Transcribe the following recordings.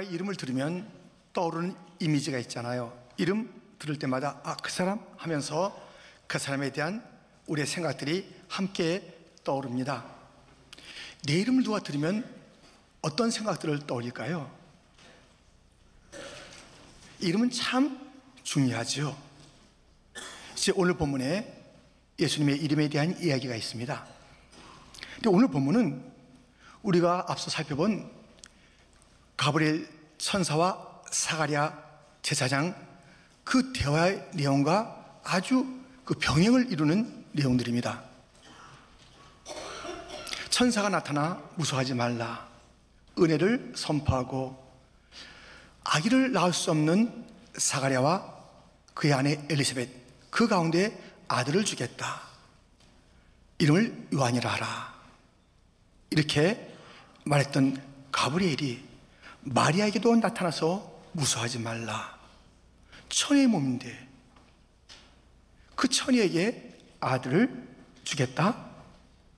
누군가의 이름을 들으면 떠오르는 이미지가 있잖아요. 이름 들을 때마다 그 사람 하면서 그 사람에 대한 우리의 생각들이 함께 떠오릅니다. 내 이름을 누가 들으면 어떤 생각들을 떠올릴까요? 이름은 참 중요하죠. 이제 오늘 본문에 예수님의 이름에 대한 이야기가 있습니다. 근데 오늘 본문은 우리가 앞서 살펴본 가브리엘 천사와 사가랴 제사장 그 대화의 내용과 아주 그 병행을 이루는 내용들입니다. 천사가 나타나 무서워하지 말라, 은혜를 선포하고 아기를 낳을 수 없는 사가랴와 그의 아내 엘리사벳, 그 가운데 아들을 주겠다, 이름을 요한이라 하라, 이렇게 말했던 가브리엘이 마리아에게도 나타나서 무서워하지 말라, 처녀의 몸인데 그 처녀에게 아들을 주겠다,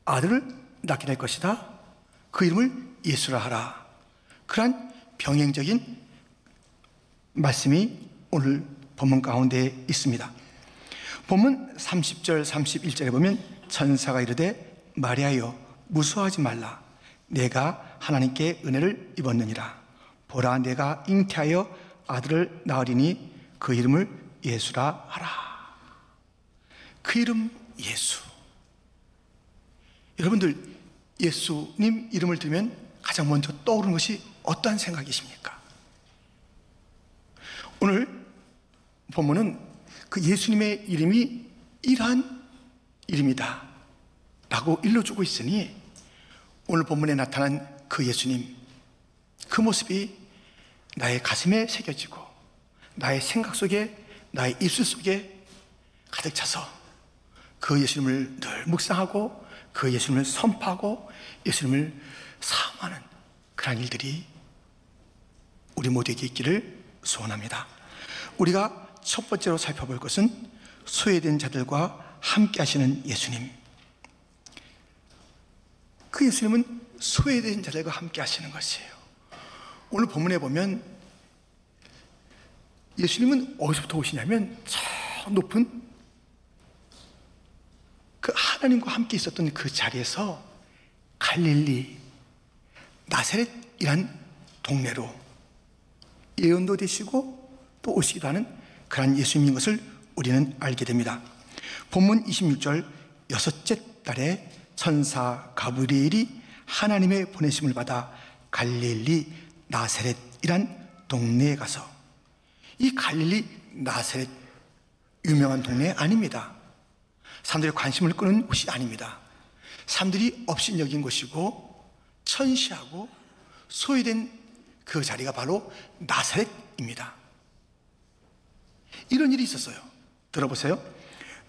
아들을 낳게 될 것이다, 그 이름을 예수라 하라, 그러한 병행적인 말씀이 오늘 본문 가운데 있습니다. 본문 30절 31절에 보면 천사가 이르되 마리아여 무서워하지 말라, 내가 하나님께 은혜를 입었느니라. 보라, 내가 잉태하여 아들을 낳으리니 그 이름을 예수라 하라. 그 이름 예수. 여러분들 예수님 이름을 들으면 가장 먼저 떠오르는 것이 어떠한 생각이십니까? 오늘 본문은 그 예수님의 이름이 이러한 이름이다 라고 일러주고 있으니 오늘 본문에 나타난 그 예수님, 그 모습이 나의 가슴에 새겨지고 나의 생각 속에, 나의 입술 속에 가득 차서 그 예수님을 늘 묵상하고 그 예수님을 선포하고 예수님을 사모하는 그런 일들이 우리 모두에게 있기를 소원합니다. 우리가 첫 번째로 살펴볼 것은 소외된 자들과 함께 하시는 예수님. 그 예수님은 소외된 자들과 함께 하시는 것이에요. 오늘 본문에 보면 예수님은 어디서부터 오시냐면 저 높은 그 하나님과 함께 있었던 그 자리에서 갈릴리 나사렛이란 동네로 예언도 되시고 또 오시기도 하는 그런 예수님인 것을 우리는 알게 됩니다. 본문 26절, 여섯째 달에 천사 가브리엘이 하나님의 보내심을 받아 갈릴리 나사렛이란 동네에 가서, 이 갈릴리 나사렛 유명한 동네 아닙니다. 사람들의 관심을 끄는 곳이 아닙니다. 사람들이 업신여긴 곳이고 천시하고 소외된 그 자리가 바로 나사렛입니다. 이런 일이 있었어요. 들어보세요.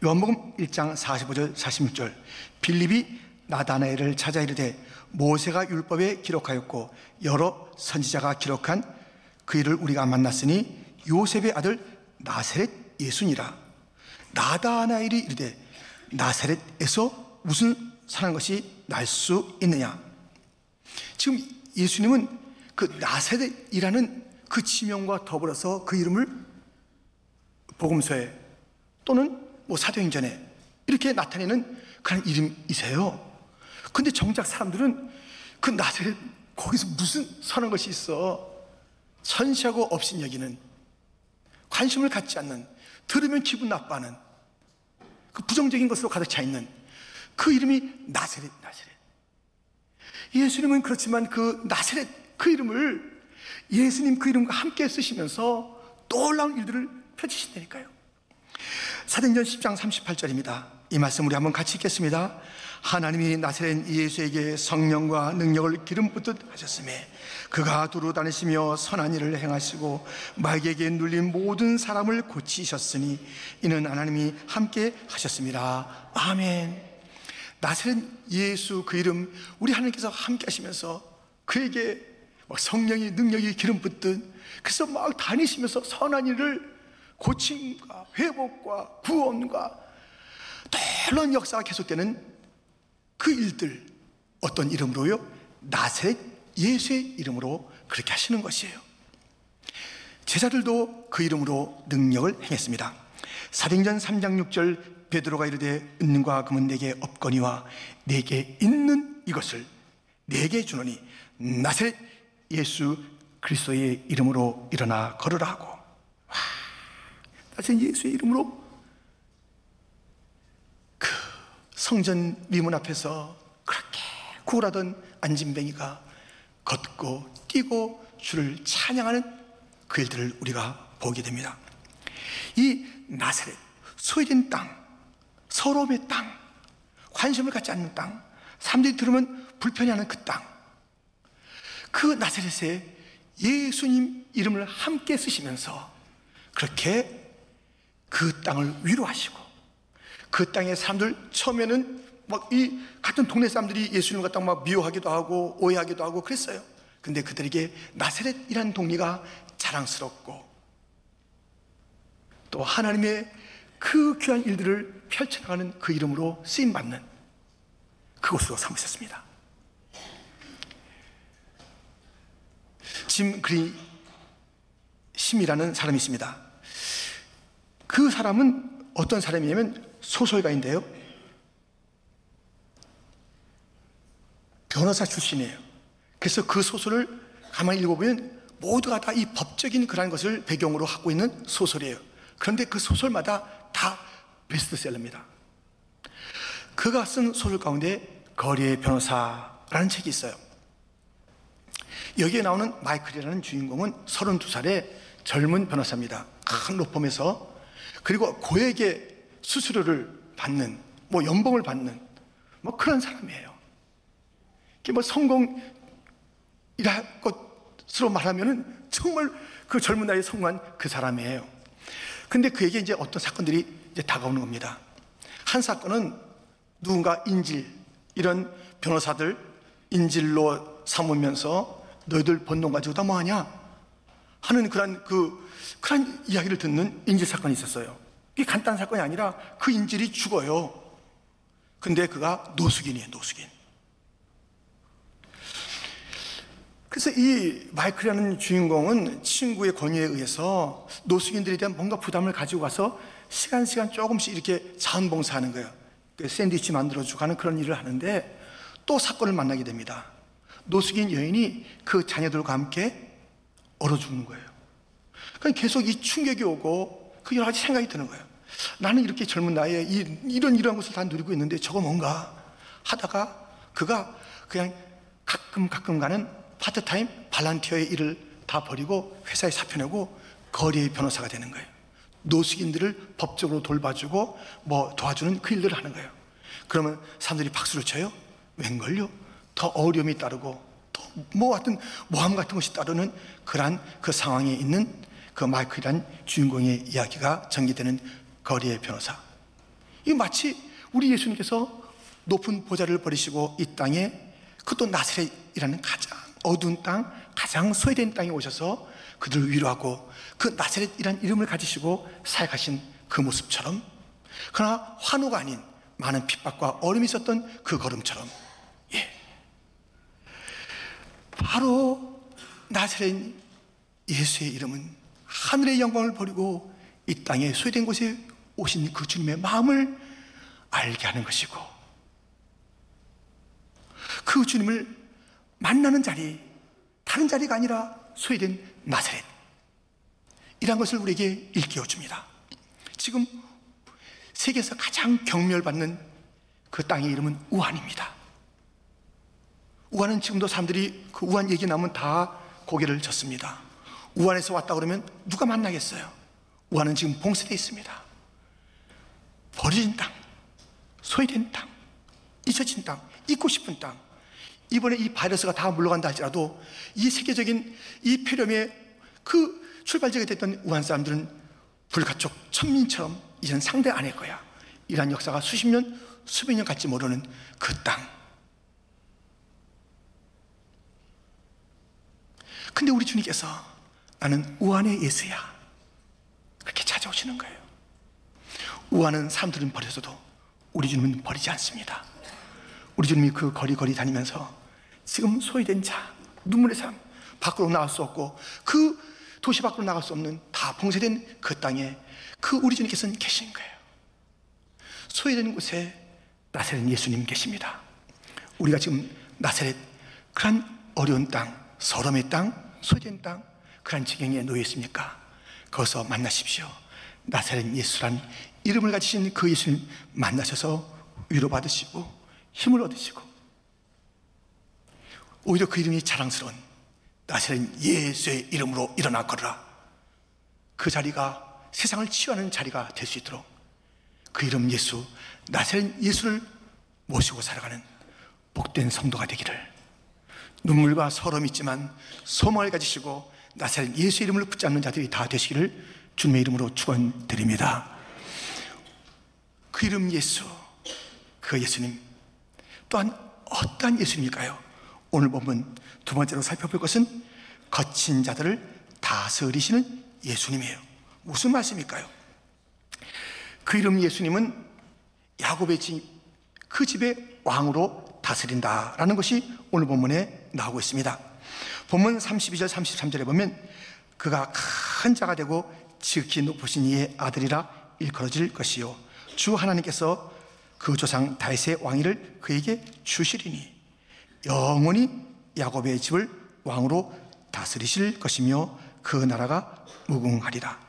요한복음 1장 45절 46절, 빌립이 나다나엘을 찾아 이르되 모세가 율법에 기록하였고 여러 선지자가 기록한 그 일을 우리가 만났으니 요셉의 아들 나사렛 예수니라. 나다나엘이 이르되 나사렛에서 무슨 선한 것이 날 수 있느냐. 지금 예수님은 그 나사렛이라는 그 지명과 더불어서 그 이름을 복음서에 또는 사도행전에 이렇게 나타내는 그런 이름이세요. 근데 정작 사람들은 그 나사렛 거기서 무슨 선한 것이 있어, 천시하고 업신여기는, 관심을 갖지 않는, 들으면 기분 나빠하는 그 부정적인 것으로 가득 차 있는 그 이름이 나사렛. 예수님은 그렇지만 그 나사렛 그 이름을 예수님 그 이름과 함께 쓰시면서 놀라운 일들을 펼치신다니까요. 사도행전 10장 38절입니다. 이 말씀 우리 한번 같이 읽겠습니다. 하나님이 나사렛 예수에게 성령과 능력을 기름 붓듯 하셨음에 그가 두루 다니시며 선한 일을 행하시고 마귀에게 눌린 모든 사람을 고치셨으니 이는 하나님이 함께 하셨습니다. 아멘. 나사렛 예수 그 이름 우리 하나님께서 함께 하시면서 그에게 성령이 능력이 기름 붓듯, 그래서 막 다니시면서 선한 일을, 고침과 회복과 구원과 놀라운 역사가 계속되는 그 일들, 어떤 이름으로요? 나사렛 예수의 이름으로 그렇게 하시는 것이에요. 제자들도 그 이름으로 능력을 행했습니다. 사도행전 3장 6절 베드로가 이르되 은과 금은 내게 없거니와 내게 있는 이것을 내게 주노니 나사렛 예수 그리스도의 이름으로 일어나 걸으라 하고, 와, 나사렛 예수의 이름으로 그 성전 미문 앞에서 그렇게 구걸하던 안진뱅이가 걷고 뛰고 주를 찬양하는 그 일들을 우리가 보게 됩니다. 이 나사렛, 소외된 땅, 서러움의 땅, 관심을 갖지 않는 땅, 사람들이 들으면 불편해하는 그 땅, 그 나사렛에 예수님 이름을 함께 쓰시면서 그렇게 그 땅을 위로하시고, 그 땅의 사람들 처음에는 막 이 같은 동네 사람들이 예수님을 갖다 막 미워하기도 하고 오해하기도 하고 그랬어요. 근데 그들에게 나사렛이라는 동네가 자랑스럽고 또 하나님의 그 귀한 일들을 펼쳐나가는 그 이름으로 쓰임받는 그곳으로 삼으셨습니다. 짐 그리심이라는 사람이 있습니다. 그 사람은 어떤 사람이냐면 소설가인데요, 변호사 출신이에요. 그래서 그 소설을 가만히 읽어보면 모두가 다 이 법적인 그런 것을 배경으로 하고 있는 소설이에요. 그런데 그 소설마다 다 베스트셀러입니다. 그가 쓴 소설 가운데 거리의 변호사라는 책이 있어요. 여기에 나오는 마이클이라는 주인공은 32살의 젊은 변호사입니다. 큰 로펌에서, 그리고 고액의 수수료를 받는, 뭐 연봉을 받는 뭐 그런 사람이에요. 뭐 성공이랄 것으로 말하면은 정말 그 젊은 나이에 성공한 그 사람이에요. 근데 그에게 이제 어떤 사건들이 이제 다가오는 겁니다. 한 사건은 누군가 인질, 이런 변호사들 인질로 삼으면서 너희들 번 돈 가지고 다 뭐하냐 하는 그런 이야기를 듣는 인질 사건이 있었어요. 이게 간단한 사건이 아니라 그 인질이 죽어요. 근데 그가 노숙인이에요, 노숙인. 그래서 이 마이클이라는 주인공은 친구의 권유에 의해서 노숙인들에 대한 뭔가 부담을 가지고 가서 시간 조금씩 이렇게 자원봉사하는 거예요. 샌드위치 만들어주고 하는 그런 일을 하는데 또 사건을 만나게 됩니다. 노숙인 여인이 그 자녀들과 함께 얼어 죽는 거예요. 그러니까 계속 이 충격이 오고 그 여러 가지 생각이 드는 거예요. 나는 이렇게 젊은 나이에 이런 것을 다 누리고 있는데 저거 뭔가 하다가 그가 그냥 가끔 가는 파트타임 발란티어의 일을 다 버리고 회사에 사표 내고 거리의 변호사가 되는 거예요. 노숙인들을 법적으로 돌봐주고 뭐 도와주는 그 일들을 하는 거예요. 그러면 사람들이 박수를 쳐요? 웬걸요? 더 어려움이 따르고 또 뭐 하여튼 모함 같은 것이 따르는 그러한 그 상황에 있는 그 마이클이란 주인공의 이야기가 전개되는 거리의 변호사. 이 마치 우리 예수님께서 높은 보좌를 버리시고 이 땅에, 그것도 나사렛이라는 가장 어두운 땅, 가장 소외된 땅에 오셔서 그들을 위로하고 그 나사렛이라는 이름을 가지시고 사역하신 그 모습처럼, 그러나 환호가 아닌 많은 핍박과 어려움이 있었던 그 걸음처럼, 예, 바로 나사렛 예수의 이름은 하늘의 영광을 버리고 이 땅에 소외된 곳에 오신 그 주님의 마음을 알게 하는 것이고, 그 주님을 만나는 자리, 다른 자리가 아니라 소외된 나사렛, 이란 것을 우리에게 일깨워줍니다. 지금 세계에서 가장 경멸받는 그 땅의 이름은 우한입니다. 우한은 지금도 사람들이 그 우한 얘기 나오면 다 고개를 젓습니다. 우한에서 왔다 그러면 누가 만나겠어요? 우한은 지금 봉쇄되어 있습니다. 버려진 땅, 소외된 땅, 잊혀진 땅, 잊고 싶은 땅. 이번에 이 바이러스가 다 물러간다 할지라도 이 세계적인 이 폐렴의 그 출발지가 됐던 우한 사람들은 불가촉 천민처럼 이제는 상대 안 할 거야. 이란 역사가 수십 년, 수백 년 갈지 모르는 그 땅. 근데 우리 주님께서 나는 우한의 예수야, 그렇게 찾아오시는 거예요. 우한은 사람들은 버려서도 우리 주님은 버리지 않습니다. 우리 주님이 그 거리 다니면서 지금 소외된 자, 눈물의 삶, 밖으로 나올 수 없고 그 도시 밖으로 나갈 수 없는 다 봉쇄된 그 땅에 그 우리 주님께서는 계신 거예요. 소외된 곳에 나사렛 예수님 계십니다. 우리가 지금 나사렛, 그런 어려운 땅, 서름의 땅, 소외된 땅, 그런 지경에 놓여 있습니까? 거기서 만나십시오. 나사렛 예수란 이름을 가지신 그 예수님 만나셔서 위로받으시고 힘을 얻으시고, 오히려 그 이름이 자랑스러운 나사렛 예수의 이름으로 일어나 걸으라, 그 자리가 세상을 치유하는 자리가 될 수 있도록 그 이름 예수, 나사렛 예수를 모시고 살아가는 복된 성도가 되기를, 눈물과 서러움이 있지만 소망을 가지시고 나사렛 예수의 이름을 붙잡는 자들이 다 되시기를 주님의 이름으로 축원드립니다. 그 이름 예수, 그 예수님 또한 어떠한 예수님일까요? 오늘 본문 두 번째로 살펴볼 것은 거친 자들을 다스리시는 예수님이에요. 무슨 말씀일까요? 그 이름 예수님은 야곱의 집, 그 집의 왕으로 다스린다라는 것이 오늘 본문에 나오고 있습니다. 본문 32절 33절에 보면 그가 큰 자가 되고 지극히 높으신 이의 아들이라 일컬어질 것이요 주 하나님께서 그 조상 다윗의 왕위를 그에게 주시리니 영원히 야곱의 집을 왕으로 다스리실 것이며 그 나라가 무궁하리라.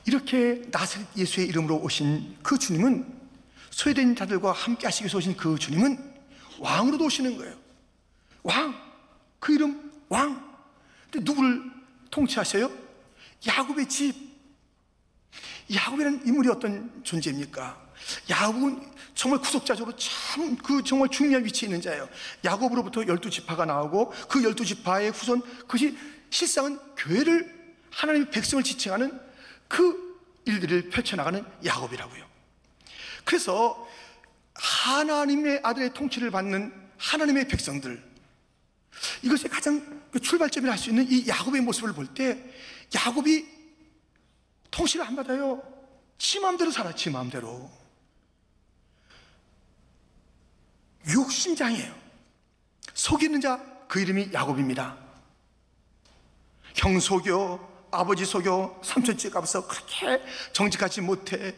이렇게 나사렛 예수의 이름으로 오신 그 주님은, 소외된 자들과 함께 하시기 위해서 오신 그 주님은 왕으로도 오시는 거예요. 왕, 그 이름 왕. 근데 누구를 통치하셔요? 야곱의 집. 야곱이라는 인물이 어떤 존재입니까? 야곱은 정말 구속자적으로 참 정말 중요한 위치에 있는 자예요. 야곱으로부터 12지파가 나오고 그 12지파의 후손, 그것이 실상은 교회를, 하나님의 백성을 지칭하는 그 일들을 펼쳐나가는 야곱이라고요. 그래서 하나님의 아들의 통치를 받는 하나님의 백성들, 이것이 가장 출발점이라 할 수 있는 이 야곱의 모습을 볼 때, 야곱이 통치를 안 받아요. 지 마음대로 살아, 지 마음대로. 육신장이에요. 속이는 자, 그 이름이 야곱입니다. 형 속여, 아버지 속여, 삼촌집 가서 그렇게 정직하지 못해.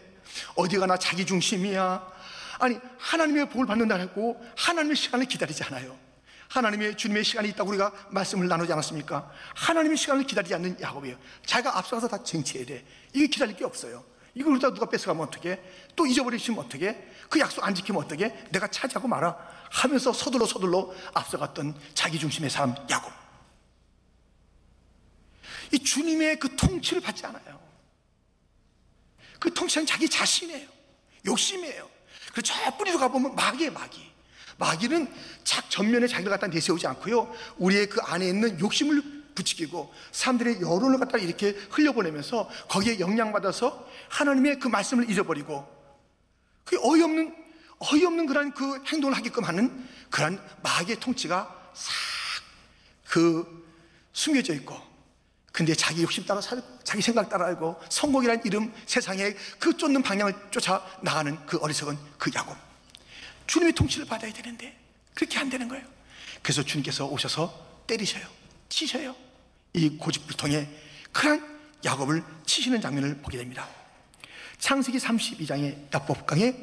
어디 가나 자기 중심이야. 아니, 하나님의 복을 받는다고 하나님의 시간을 기다리지 않아요. 하나님의 주님의 시간이 있다고 우리가 말씀을 나누지 않았습니까? 하나님의 시간을 기다리지 않는 야곱이에요. 자기가 앞서가서 다 쟁취해야 돼. 이게 기다릴 게 없어요. 이걸 그러다 누가 뺏어가면 어떡해? 또 잊어버리시면 어떡해? 그 약속 안 지키면 어떡해? 내가 차지하고 말아 하면서 서둘러 앞서갔던 자기 중심의 사람 야곱. 이 주님의 그 통치를 받지 않아요. 그 통치는 자기 자신이에요. 욕심이에요. 그래서 저 뿌리로 가보면 마귀예요. 마귀는 전면에 자기를 갖다 내세우지 않고요, 우리의 그 안에 있는 욕심을 부추기고 사람들의 여론을 갖다 이렇게 흘려보내면서 거기에 영향받아서 하나님의 그 말씀을 잊어버리고 그 어이없는 그런 그 행동을 하게끔 하는 그런 마귀의 통치가 싹 숨겨져 있고, 근데 자기 욕심 따라 살고 자기 생각 따라 알고 성공이라는 이름, 세상에 그 쫓는 방향을 쫓아 나가는 그 어리석은 그 야곱. 주님의 통치를 받아야 되는데 그렇게 안 되는 거예요. 그래서 주님께서 오셔서 때리셔요, 치셔요. 이 고집불통의 그런 야곱을 치시는 장면을 보게 됩니다. 창세기 32장의 야복강에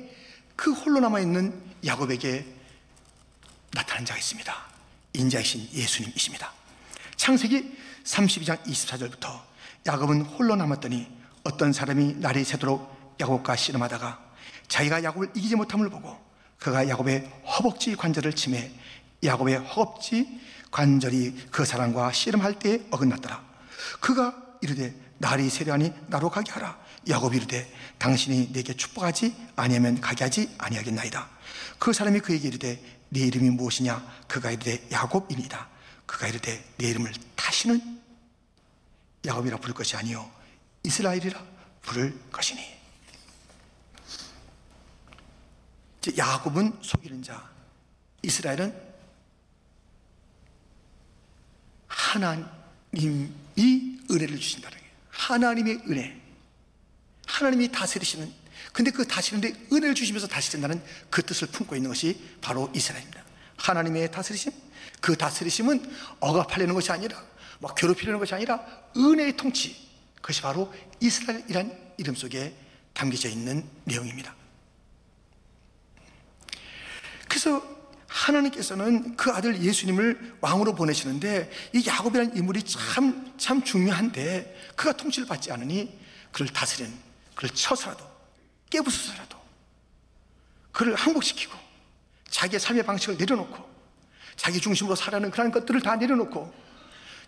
그 홀로 남아있는 야곱에게 나타난 자가 있습니다. 인자이신 예수님이십니다. 창세기 32장 24절부터 야곱은 홀로 남았더니 어떤 사람이 날이 새도록 야곱과 씨름하다가 자기가 야곱을 이기지 못함을 보고 그가 야곱의 허벅지 관절을 치매 야곱의 허벅지 관절이 그 사람과 씨름할 때에 어긋났더라. 그가 이르되 날이 세려하니 나로 가게 하라. 야곱이 이르되 당신이 내게 축복하지 아니하면 가게 하지 아니하겠나이다. 그 사람이 그에게 이르되 네 이름이 무엇이냐? 그가 이르되 야곱이니이다. 그가 이르되 네 이름을 다시는 야곱이라 부를 것이 아니요 이스라엘이라 부를 것이니. 야곱은 속이는 자, 이스라엘은 하나님이 은혜를 주신다는 거예요. 하나님의 은혜, 하나님이 다스리시는, 근데 그 다스리는데 은혜를 주시면서 다스린다는 그 뜻을 품고 있는 것이 바로 이스라엘입니다. 하나님의 다스리심, 그 다스리심은 억압하려는 것이 아니라 막 괴롭히려는 것이 아니라 은혜의 통치, 그것이 바로 이스라엘이란 이름 속에 담겨져 있는 내용입니다. 그래서 하나님께서는 그 아들 예수님을 왕으로 보내시는데 이 야곱이라는 인물이 참 중요한데 그가 통치를 받지 않으니 그를 다스리는, 그를 쳐서라도 깨부숴서라도 그를 항복시키고 자기의 삶의 방식을 내려놓고 자기 중심으로 살아가는 그런 것들을 다 내려놓고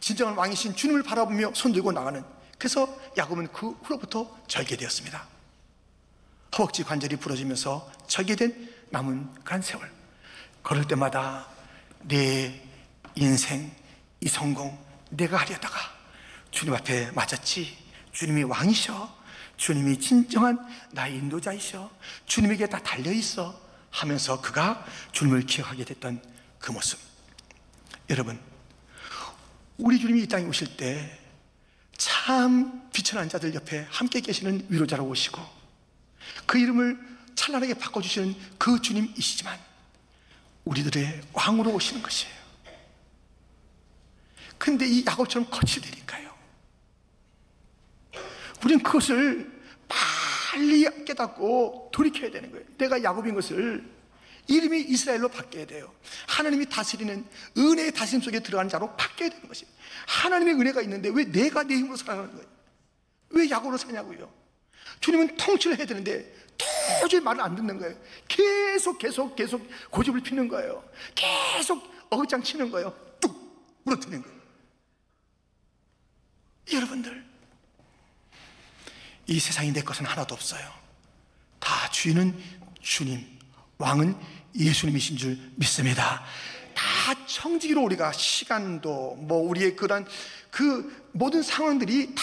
진정한 왕이신 주님을 바라보며 손들고 나가는, 그래서 야곱은 그 후로부터 절개되었습니다. 허벅지 관절이 부러지면서 절개된 남은 그런 세월, 걸을 때마다 내 인생, 이 성공 내가 하려다가 주님 앞에 맞았지, 주님이 왕이셔, 주님이 진정한 나의 인도자이셔, 주님에게 다 달려있어 하면서 그가 주님을 기억하게 됐던 그 모습. 여러분, 우리 주님이 이 땅에 오실 때 참 비천한 자들 옆에 함께 계시는 위로자로 오시고 그 이름을 찬란하게 바꿔주시는 그 주님이시지만 우리들의 왕으로 오시는 것이에요. 근데 이 야곱처럼 거칠되니까요, 우리는 그것을 빨리 깨닫고 돌이켜야 되는 거예요. 내가 야곱인 것을 이름이 이스라엘로 바뀌어야 돼요. 하나님이 다스리는 은혜의 다스림 속에 들어가는 자로 바뀌어야 되는 것이에요. 하나님의 은혜가 있는데 왜 내가 내 힘으로 살아가는 거예요? 왜 야곱으로 사냐고요? 주님은 통치를 해야 되는데 도저히 말을 안 듣는 거예요. 계속 고집을 피는 거예요. 계속 어긋장 치는 거예요. 뚝 무너뜨리는 거예요. 여러분들, 이 세상에 내 것은 하나도 없어요. 다 주인은 주님, 왕은 예수님이신 줄 믿습니다. 다 청지기로 우리가 시간도 우리의 그런 그 모든 상황들이 다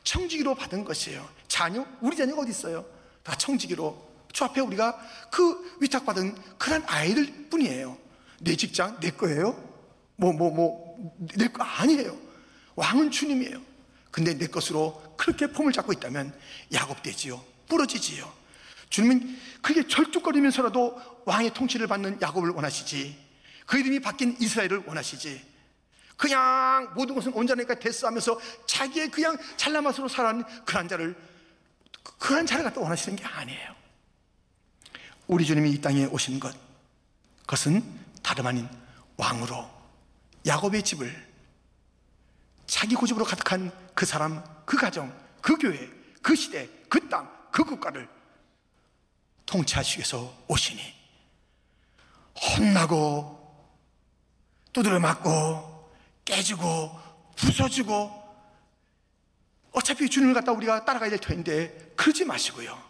청지기로 받은 것이에요. 자녀, 우리 자녀가 어디 있어요? 다 청지기로 주 앞에 우리가 그 위탁받은 그런 아이들 뿐이에요. 내 직장 내 거예요? 내 거 아니에요. 왕은 주님이에요. 근데 내 것으로 그렇게 폼을 잡고 있다면 야곱되지요. 부러지지요. 주님은 그게 절뚝거리면서라도 왕의 통치를 받는 야곱을 원하시지, 그 이름이 바뀐 이스라엘을 원하시지, 그냥 모든 것은 온전하니까 됐어 하면서 자기의 그냥 잘난 맛으로 살아가는 그런 자를 갖다 원하시는 게 아니에요. 우리 주님이 이 땅에 오신 것, 그것은 다름 아닌 왕으로 야곱의 집을, 자기 고집으로 가득한 그 사람, 그 가정, 그 교회, 그 시대, 그 땅, 그 국가를 통치하시기 위해서 오시니 혼나고 두드려 맞고 깨지고 부서지고 어차피 주님을 갖다 우리가 따라가야 될 터인데 그러지 마시고요,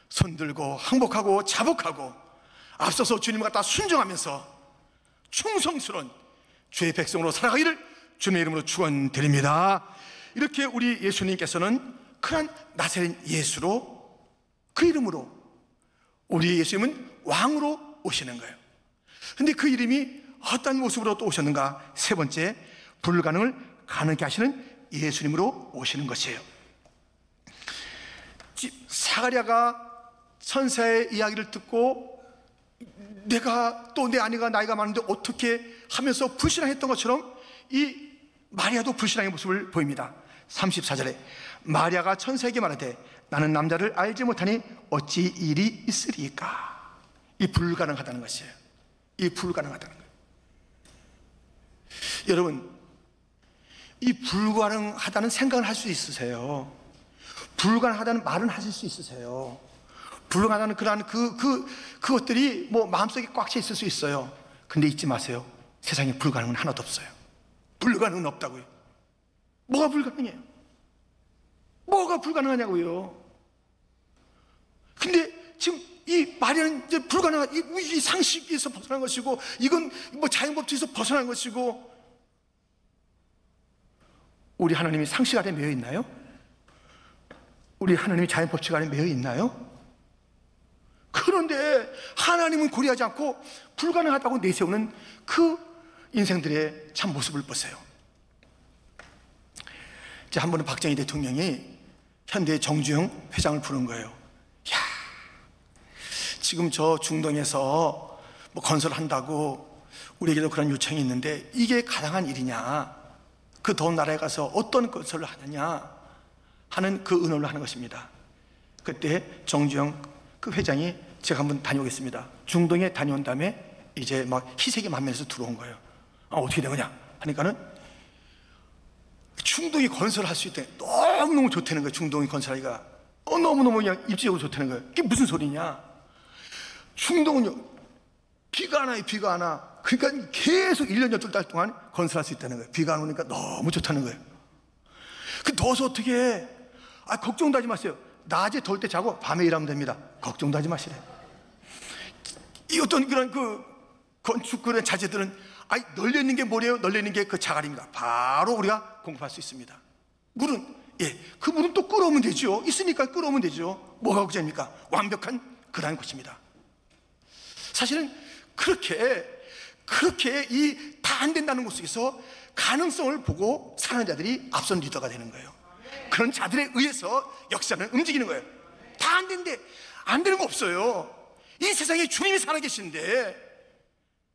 손들고 항복하고 자복하고 앞서서 주님을 갖다 순종하면서 충성스러운 주의 백성으로 살아가기를 주님의 이름으로 축원드립니다. 이렇게 우리 예수님께서는 그런 나사렛 예수로, 그 이름으로 우리 예수님은 왕으로 오시는 거예요. 근데 그 이름이 어떤 모습으로 또 오셨는가? 세 번째, 불가능을 가능케 하시는 예수님으로 오시는 것이에요. 사가랴가 선사의 이야기를 듣고 내가 또 내 아내가 나이가 많은데 어떻게 하면서 불신앙했던 것처럼 이 마리아도 불신앙의 모습을 보입니다. 34절에 마리아가 천사에게 말하되 나는 남자를 알지 못하니 어찌 일이 있으리까? 이 불가능하다는 것이에요. 이 불가능하다는 거예요. 여러분, 이 불가능하다는 생각을 할 수 있으세요? 불가능하다는 말은 하실 수 있으세요? 불가능하다는 그러한 그것들이 마음속에 꽉 차 있을 수 있어요. 근데 잊지 마세요. 세상에 불가능은 하나도 없어요. 불가능은 없다고요. 뭐가 불가능해요? 뭐가 불가능하냐고요. 근데 지금 이 마리아는 이제 불가능한 이 상식에서 벗어난 것이고, 이건 자연법칙에서 벗어난 것이고, 우리 하나님이 상식 아래 매여 있나요? 우리 하나님이 자연법칙 아래 매여 있나요? 그런데 하나님은 고려하지 않고 불가능하다고 내세우는 그 인생들의 참 모습을 보세요. 한 번은 박정희 대통령이 현대 정주영 회장을 부른 거예요. 야, 지금 저 중동에서 건설한다고 우리에게도 그런 요청이 있는데 이게 가당한 일이냐? 그 더운 나라에 가서 어떤 것을 하느냐 하는 그 의논을 하는 것입니다. 그때 정주영 그 회장이 제가 한번 다녀오겠습니다. 중동에 다녀온 다음에 이제 막 희색이 만면에서 들어온 거예요. 어떻게 된 거냐 하니까는 중동이 건설할 수 있대. 너무너무 좋다는 거예요. 중동이 건설하기가 너무너무 그냥 입지적으로 좋다는 거예요. 그게 무슨 소리냐. 중동은요 비가 안 와요. 비가 안 와. 그러니까 계속 1년 12달 동안 건설할 수 있다는 거예요. 비가 안 오니까 너무 좋다는 거예요. 그 더워서 어떻게 해? 걱정도 하지 마세요. 낮에 더울 때 자고 밤에 일하면 됩니다. 걱정도 하지 마시래. 이 어떤 그런 그 건축 그런 자재들은 널려 있는 게 뭐래요? 널려 있는 게 그 자갈입니다. 바로 우리가 공급할 수 있습니다. 물은 그 물은 또 끓어오면 되죠. 있으니까 끓어오면 되죠. 뭐가 걱정입니까? 완벽한 그런 곳입니다. 사실은 그렇게 이 다 안 된다는 곳 속에서 가능성을 보고 사는 자들이 앞선 리더가 되는 거예요. 그런 자들에 의해서 역사는 움직이는 거예요. 다 안 된대. 안 되는 거 없어요. 이 세상에 주님이 살아계시는데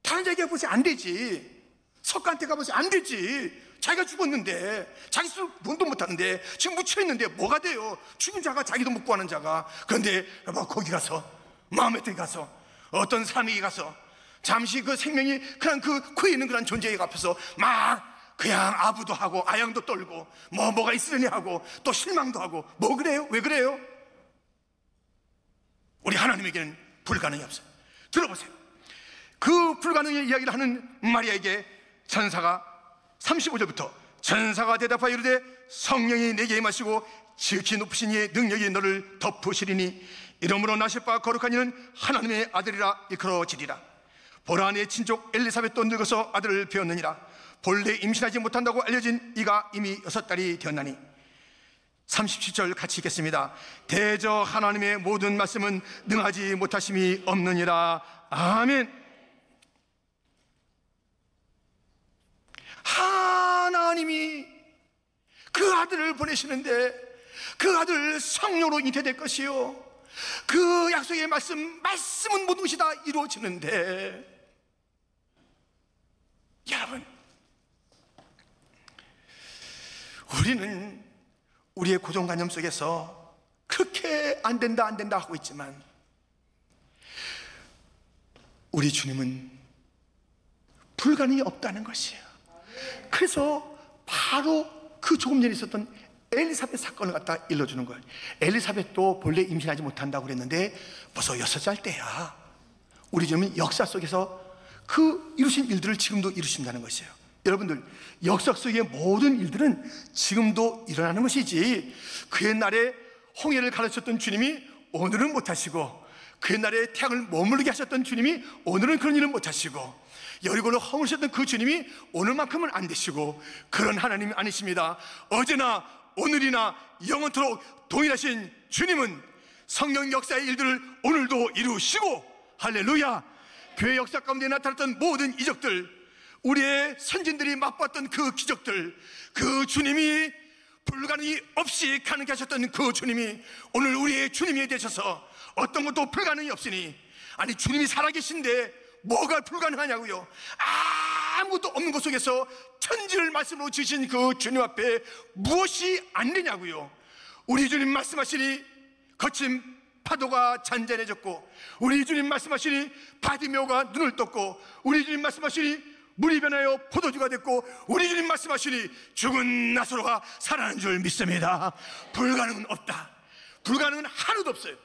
다른 자기가 보지 안 되지. 석가한테 가보지 안 되지. 자기가 죽었는데 자기 스스로 돈도 못하는데 지금 묻혀있는데 뭐가 돼요? 죽은 자가 자기도 못 구하는 자가. 그런데 거기 가서 마음의 땅에 가서 어떤 사람에게 가서 잠시 그 생명이 그냥 그 코에 있는 그런 존재에 앞에서 막 그냥 아부도 하고 아양도 떨고 뭐가 있으려니 하고 또 실망도 하고 뭐 그래요? 왜 그래요? 우리 하나님에게는 불가능이 없어요. 들어보세요. 그 불가능의 이야기를 하는 마리아에게 천사가 35절부터 천사가 대답하여 이르되 성령이 내게 임하시고 지극히 높으신 이의 능력이 너를 덮으시리니 이러므로 나실 바 거룩한 이는 하나님의 아들이라 일컬어지리라. 보라 내 친족 엘리사벳도 늙어서 아들을 배웠느니라. 본래 임신하지 못한다고 알려진 이가 이미 6달이 되었나니. 37절 같이 읽겠습니다. 대저 하나님의 모든 말씀은 능하지 못하심이 없느니라. 아멘. 하나님이 그 아들을 보내시는데 그 아들 성령으로 잉태될 것이요 그 약속의 말씀은 모든 것이 다 이루어지는데 여러분, 우리는 우리의 고정관념 속에서 그렇게 안 된다 하고 있지만 우리 주님은 불가능이 없다는 것이에요. 그래서 바로 그 조금 전에 있었던 엘리사벳 사건을 갖다 일러주는 거예요. 엘리사벳도 본래 임신하지 못한다고 그랬는데 벌써 6살 때야. 우리 주님은 역사 속에서 그 이루신 일들을 지금도 이루신다는 것이에요. 여러분들, 역사 속의 모든 일들은 지금도 일어나는 것이지 그 옛날에 홍해를 가르쳤던 주님이 오늘은 못하시고 그 옛날에 태양을 머무르게 하셨던 주님이 오늘은 그런 일을 못하시고 여리고를 허물으셨던 그 주님이 오늘만큼은 안 되시고 그런 하나님이 아니십니다. 어제나 오늘이나 영원토록 동일하신 주님은 성령 역사의 일들을 오늘도 이루시고 할렐루야. 교회 역사 가운데 나타났던 모든 이적들, 우리의 선진들이 맛봤던 그 기적들, 그 주님이 불가능이 없이 가능케 하셨던 그 주님이 오늘 우리의 주님이 되셔서 어떤 것도 불가능이 없으니, 아니 주님이 살아계신데 뭐가 불가능하냐고요. 아무것도 없는 것 속에서 천지를 말씀으로 주신 그 주님 앞에 무엇이 안 되냐고요. 우리 주님 말씀하시니 거친 파도가 잔잔해졌고, 우리 주님 말씀하시니 바디메오가 눈을 떴고, 우리 주님 말씀하시니 물이 변하여 포도주가 됐고, 우리 주님 말씀하시니 죽은 나사로가 살아난 줄 믿습니다. 불가능은 없다. 불가능은 하나도 없어요.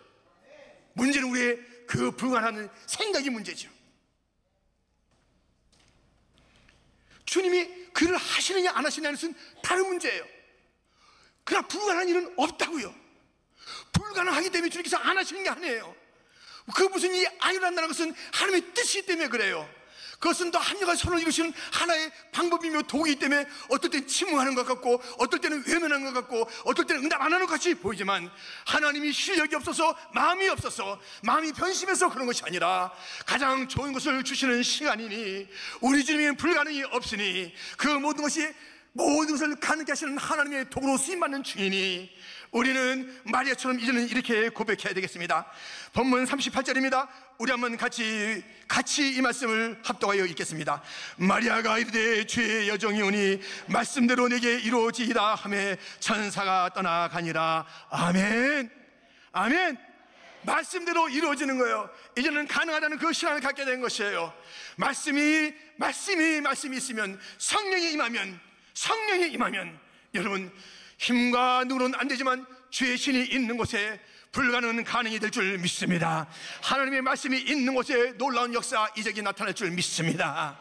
문제는 우리의 그 불가능한 생각이 문제죠. 주님이 그 일을 하시느냐 안 하시느냐는 것은 다른 문제예요. 그러나 불가능한 일은 없다고요. 불가능하기 때문에 주님께서 안 하시는 게 아니에요. 그 무슨 일이 안 일어난다는 것은 하나님의 뜻이기 때문에 그래요. 그것은 더 합력한 선을 이루시는 하나의 방법이며 도구이기 때문에 어떨 때는 침묵하는 것 같고, 어떨 때는 외면하는 것 같고, 어떨 때는 응답 안 하는 것 같이 보이지만, 하나님이 실력이 없어서, 마음이 없어서, 마음이 변심해서 그런 것이 아니라 가장 좋은 것을 주시는 시간이니, 우리 주님의 불가능이 없으니 그 모든 것을 가능케 하시는 하나님의 도구로 쓰임받는 주인이 우리는 마리아처럼 이제는 이렇게 고백해야 되겠습니다. 본문 38절입니다. 우리 한번 같이 이 말씀을 합독하여 읽겠습니다. 마리아가 이르되 주의 여종이 오니 말씀대로 내게 이루어지이다 하매 천사가 떠나가니라. 아멘. 아멘. 말씀대로 이루어지는 거예요. 이제는 가능하다는 그 신앙을 갖게 된 것이에요. 말씀이 있으면, 성령이 임하면 여러분, 힘과 눈으로는 안 되지만 주의 신이 있는 곳에 불가능은 가능이 될 줄 믿습니다. 하나님의 말씀이 있는 곳에 놀라운 역사, 이적이 나타날 줄 믿습니다.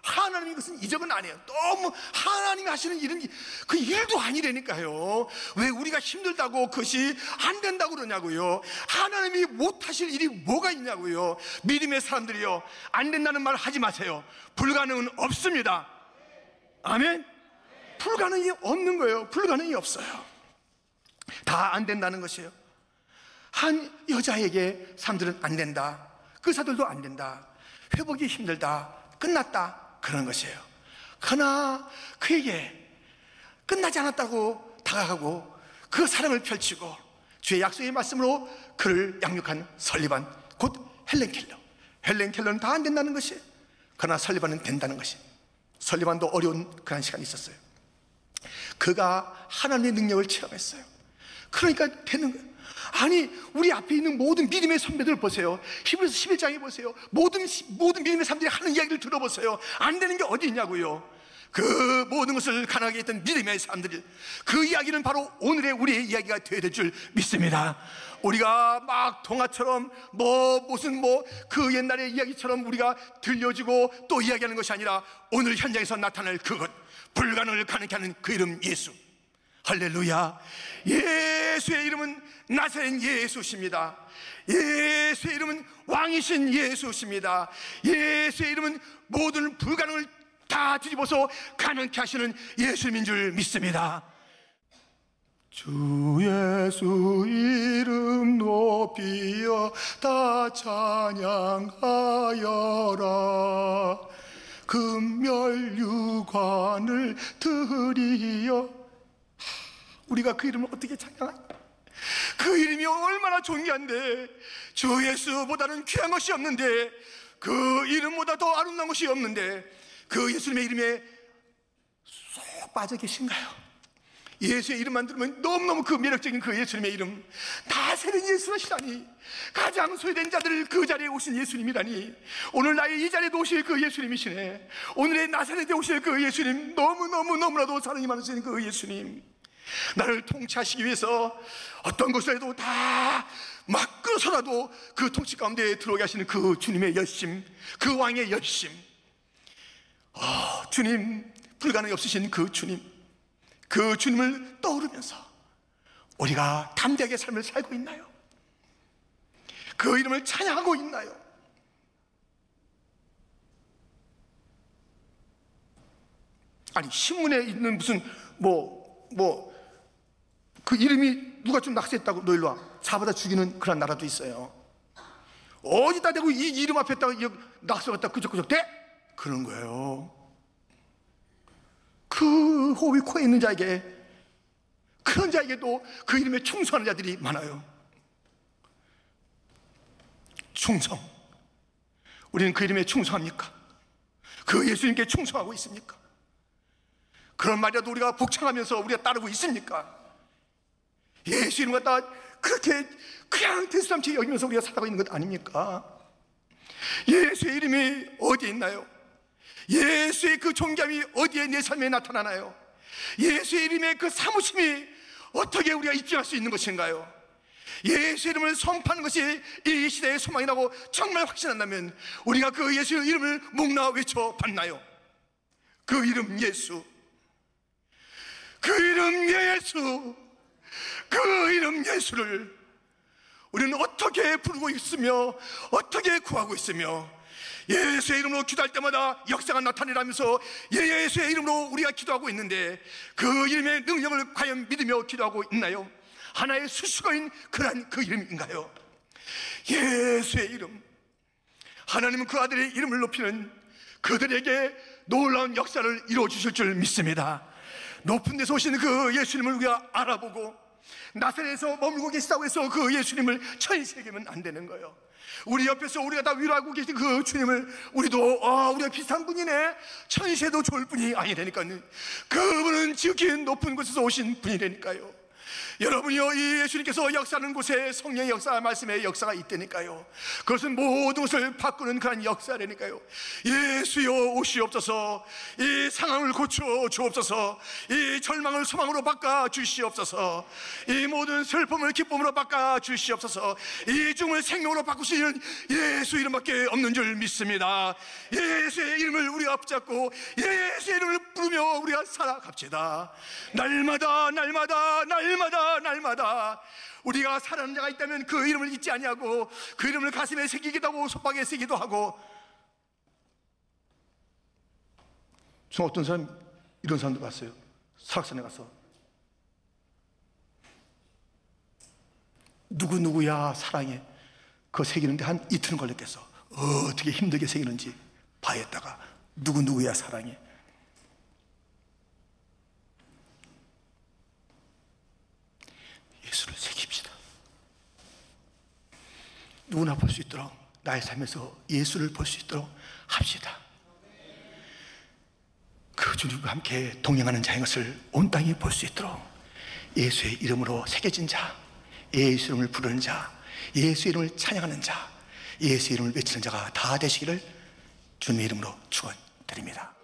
하나님이 그것은 이적은 아니에요. 너무 하나님이 하시는 일은 그 일도 아니라니까요. 왜 우리가 힘들다고 그것이 안 된다고 그러냐고요. 하나님이 못하실 일이 뭐가 있냐고요. 믿음의 사람들이요, 안 된다는 말 하지 마세요. 불가능은 없습니다. 아멘. 불가능이 없는 거예요. 불가능이 없어요. 다 안 된다는 것이에요. 한 여자에게 사람들은 안 된다, 그 사들도 안 된다, 회복이 힘들다, 끝났다, 그런 것이에요. 그러나 그에게 끝나지 않았다고 다가가고 그 사랑을 펼치고 주의 약속의 말씀으로 그를 양육한 설리반, 곧 헬렌 켈러는 다 안 된다는 것이에요. 그러나 설리반은 된다는 것이에요. 설리반도 어려운 그런 시간이 있었어요. 그가 하나님의 능력을 체험했어요. 그러니까 되는 거예요. 아니, 우리 앞에 있는 모든 믿음의 선배들 보세요. 히브리서 11장에 보세요. 모든 믿음의 사람들이 하는 이야기를 들어보세요. 안 되는 게 어디 있냐고요. 그 모든 것을 가능하게 했던 믿음의 사람들, 그 이야기는 바로 오늘의 우리의 이야기가 되어야 될 줄 믿습니다. 우리가 막 동화처럼 그 옛날의 이야기처럼 우리가 들려주고 또 이야기하는 것이 아니라 오늘 현장에서 나타날 그것, 불가능을 가능케 하는 그 이름 예수. 할렐루야. 예수의 이름은 나사렛 예수십니다. 예수의 이름은 왕이신 예수십니다. 예수의 이름은 모든 불가능을 다 뒤집어서 가능케 하시는 예수님인 줄 믿습니다. 주 예수 이름 높이어 다 찬양하여라. 금멸유관을 드리어. 우리가 그 이름을 어떻게 찬양하냐? 그 이름이 얼마나 존귀한데, 주 예수보다는 귀한 것이 없는데, 그 이름보다 더 아름다운 것이 없는데, 그 예수님의 이름에 쏙 빠져 계신가요? 예수의 이름만 들으면 너무너무 그 매력적인 그 예수님의 이름, 나사렛 예수라시라니, 가장 소외된 자들을 그 자리에 오신 예수님이라니, 오늘 나의 이 자리에 오실 그 예수님이시네. 오늘의 나사렛에 오실 그 예수님, 너무나도 사랑이 많으신 그 예수님, 나를 통치하시기 위해서 어떤 것을 해도 다 막 끌어서라도 그 통치 가운데 들어오게 하시는 그 주님의 열심, 그 왕의 열심. 주님, 불가능이 없으신 그 주님을 떠오르면서 우리가 담대하게 삶을 살고 있나요? 그 이름을 찬양하고 있나요? 아니, 신문에 있는 무슨 그 이름이 누가 좀 낙서했다고, 너 일로 와, 잡아다 죽이는 그런 나라도 있어요. 어디다 대고 이 이름 앞에다가 낙서했다 끄적끄적 대? 그런 거예요. 그 호흡이 코에 있는 자에게, 그런 자에게도 그 이름에 충성하는 자들이 많아요. 충성. 우리는 그 이름에 충성합니까? 그 예수님께 충성하고 있습니까? 그런 말이라도 우리가 복창하면서 우리가 따르고 있습니까? 예수 이름 갖다 그렇게 그냥 대수담치 여기면서 우리가 살아가고 있는 것 아닙니까? 예수의 이름이 어디에 있나요? 예수의 그 존귀함이 어디에 내 삶에 나타나나요? 예수의 이름의 그 사무심이 어떻게 우리가 입증할 수 있는 것인가요? 예수의 이름을 선포하는 것이 이 시대의 소망이라고 정말 확신한다면 우리가 그 예수의 이름을 목나 외쳐 받나요? 그 이름 예수, 그 이름 예수, 그 이름 예수를 우리는 어떻게 부르고 있으며 어떻게 구하고 있으며, 예수의 이름으로 기도할 때마다 역사가 나타내라면서 예수의 이름으로 우리가 기도하고 있는데 그 이름의 능력을 과연 믿으며 기도하고 있나요? 하나의 수식어인 그런 그 이름인가요? 예수의 이름. 하나님은 그 아들의 이름을 높이는 그들에게 놀라운 역사를 이루어 주실 줄 믿습니다. 높은 데서 오시는 그 예수님을 우리가 알아보고 나사렛에서 머물고 계시다고 해서 그 예수님을 천세계면 안 되는 거예요. 우리 옆에서 우리가 다 위로하고 계신 그 주님을 우리도 우리가 비슷한 분이네, 천세도 좋을 분이 아니라니까요. 그분은 지극히 높은 곳에서 오신 분이라니까요. 여러분이요, 이 예수님께서 역사하는 곳에 성령의 역사, 말씀의 역사가 있다니까요. 그것은 모든 것을 바꾸는 그런 역사라니까요. 예수여 오시옵소서. 이 상황을 고쳐 주옵소서. 이 절망을 소망으로 바꿔 주시옵소서. 이 모든 슬픔을 기쁨으로 바꿔 주시옵소서. 이 죽음을 생명으로 바꾸시는 예수 이름밖에 없는 줄 믿습니다. 예수의 이름을 우리가 붙잡고 예수의 이름을 부르며 우리가 살아갑시다. 날마다 날마다 날마다 날마다 우리가 사랑하는 자가 있다면 그 이름을 잊지 아니하고 그 이름을 가슴에 새기기도 하고 손바닥에 새기도 하고. 저 어떤 사람, 이런 사람도 봤어요. 설악산에 가서 누구누구야 사랑해, 그거 새기는데 한 이틀은 걸렸겠어. 어떻게 힘들게 새기는지 봐야겠다가 누구누구야 사랑해. 예수를 새깁시다. 누구나 볼 수 있도록 나의 삶에서 예수를 볼 수 있도록 합시다. 그 주님과 함께 동행하는 자인 것을 온 땅이 볼 수 있도록 예수의 이름으로 새겨진 자, 예수 이름을 부르는 자, 예수 이름을 찬양하는 자, 예수 이름을 외치는 자가 다 되시기를 주님의 이름으로 축원드립니다.